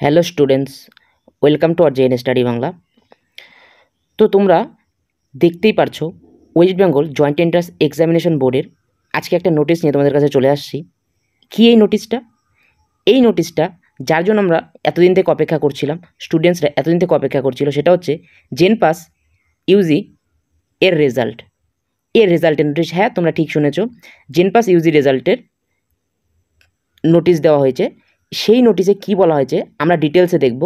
Hello students, welcome to R JN study Bangla. তো তোমরা দেখতেই পারছো West Bengal joint entrance examination বোর্ডের আজকে একটা নোটিশ নিয়ে তোমাদের কাছে চলে আসছি। কী এই নোটিশটা? এই নোটিশটা যার জন্য আমরা এতদিন থেকে অপেক্ষা করছিলাম, স্টুডেন্টসরা এতদিন থেকে অপেক্ষা করছিল, সেটা হচ্ছে জেন পাস ইউজি এর রেজাল্টের নোটিশ। হ্যাঁ, তোমরা ঠিক শুনেছো, জেন পাস ইউজি রেজাল্টের নোটিশ দেওয়া হয়েছে। সেই নোটিশে কি বলা হয়েছে আমরা ডিটেলসে দেখব।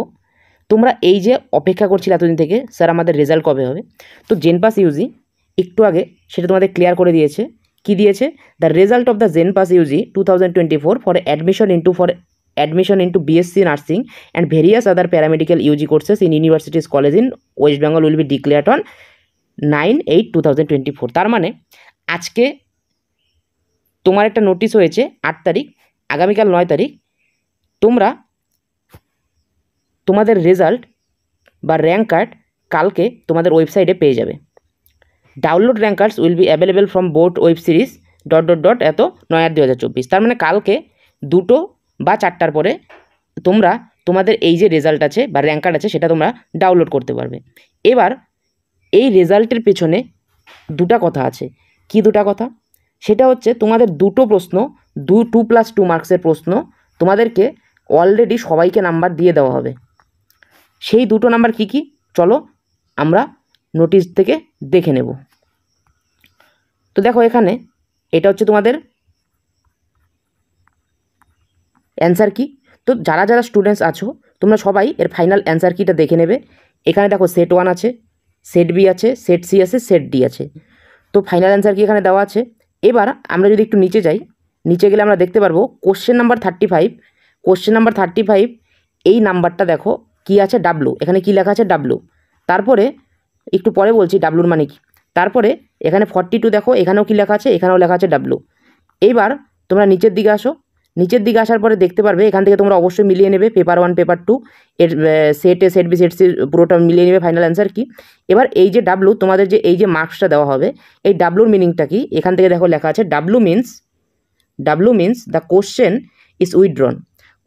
তোমরা এই যে অপেক্ষা করছিলে এতদিন থেকে, স্যার আমাদের রেজাল্ট কবে হবে, তো জেন পাস ইউজি একটু আগে সেটা তোমাদের ক্লিয়ার করে দিয়েছে। কি দিয়েছে? The result of the JENPAS UG 2024 for admission into BSc nursing and various other paramedical UG courses in universities college in West Bengal will be declared on 9/8/2024। তার মানে আজকে তোমার একটা নোটিশ হয়েছে 8 তারিখ, আগামীকাল 9 তারিখ তোমরা তোমাদের রেজাল্ট বা র্যাঙ্ক কার্ড কালকে তোমাদের ওয়েবসাইটে পেয়ে যাবে। Download rank cards will be available from board web series ... এত 9/8/2024। তার মানে কালকে 2টো বা 4টার পরে তোমরা তোমাদের এই যে রেজাল্ট আছে বা র্যাঙ্ক কার্ড আছে সেটা তোমরা ডাউনলোড করতে পারবে। এবার এই রেজাল্টের পেছনে দুটা কথা আছে। কি দুটা কথা? সেটা হচ্ছে তোমাদের দুটো প্রশ্ন, 2+2 মার্কসের প্রশ্ন তোমাদেরকে অলরেডি সবাইকে নাম্বার দিয়ে দেওয়া হবে। সেই দুটো নাম্বার কি কি চলো আমরা নোটিশ থেকে দেখে নেব। তো দেখো এখানে এটা হচ্ছে তোমাদের অ্যান্সার কি। তো যারা যারা স্টুডেন্টস আছো তোমরা সবাই এর ফাইনাল অ্যান্সার কিটা দেখে নেবে। এখানে দেখো সেট 1 আছে, সেট বি আছে, সেট সি আছে, সেট ডি আছে। তো ফাইনাল অ্যান্সার কি এখানে দেওয়া আছে। এবার আমরা যদি একটু নিচে যাই, নিচে গেলে আমরা দেখতে পারবো কোশ্চেন নাম্বার 35 এই নাম্বারটা দেখো কি আছে, ডাব্লু। এখানে কি লেখা আছে? ডাব্লু। তারপরে একটু পরে বলছি ডাব্লুর মানে কি। তারপরে এখানে 42 দেখো, এখানেও কি লেখা আছে? এখানেও লেখা আছে ডাব্লু। এইবার তোমরা নিচের দিকে আসো, নিচের দিকে আসার পরে দেখতে পারবে এখান থেকে তোমরা অবশ্যই মিলিয়ে নেবে পেপার 1 পেপার 2 এর সেট এ, সেট বি, সেট সি পুরোটা মিলিয়ে নেবে ফাইনাল অ্যান্সার কি। এবার এই যে ডাব্লু, তোমাদের যে এই যে মার্কসটা দেওয়া হবে, এই ডাব্লুর মিনিংটা কি? এখান থেকে দেখো লেখা আছে W means the question is withdrawn.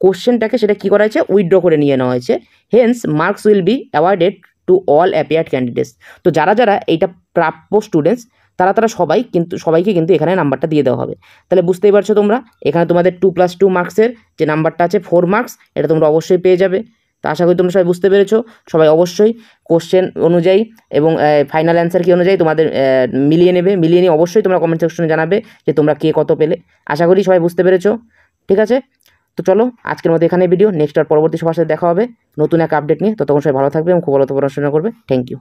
কোশ্চেনটাকে সেটা কী করা হয়েছে? উইথড্র করে নিয়ে নেওয়া হয়েছে। Hence marks will be awarded to all appeared candidates. তো যারা যারা এইটা প্রাপ্য স্টুডেন্টস তারা সবাইকে কিন্তু এখানে নাম্বারটা দিয়ে দেওয়া হবে। তাহলে বুঝতেই পারছো তোমরা, এখানে তোমাদের 2+2 মার্কসের যে নাম্বারটা আছে 4 মার্কস, এটা তোমরা অবশ্যই পেয়ে যাবে। তো আশা করি তোমরা সবাই বুঝতে পেরেছো। সবাই অবশ্যই কোশ্চেন অনুযায়ী এবং ফাইনাল অ্যান্সার কি অনুযায়ী তোমাদের মিলিয়ে নিয়ে অবশ্যই তোমরা কমেন্ট সেকশনে জানাবে যে তোমরা কে কত পেলে। আশা করি সবাই বুঝতে পেরেছো। ঠিক আছে, তো চলো আজকের মতো এখানে ভিডিও। নেক্সট আর পরবর্তী সবার সাথে দেখা হবে নতুন এক আপডেট নিয়ে। তো তখন সবাই ভালো থাকবে এবং খুব ভালো পড়াশোনা করবে। Thank you.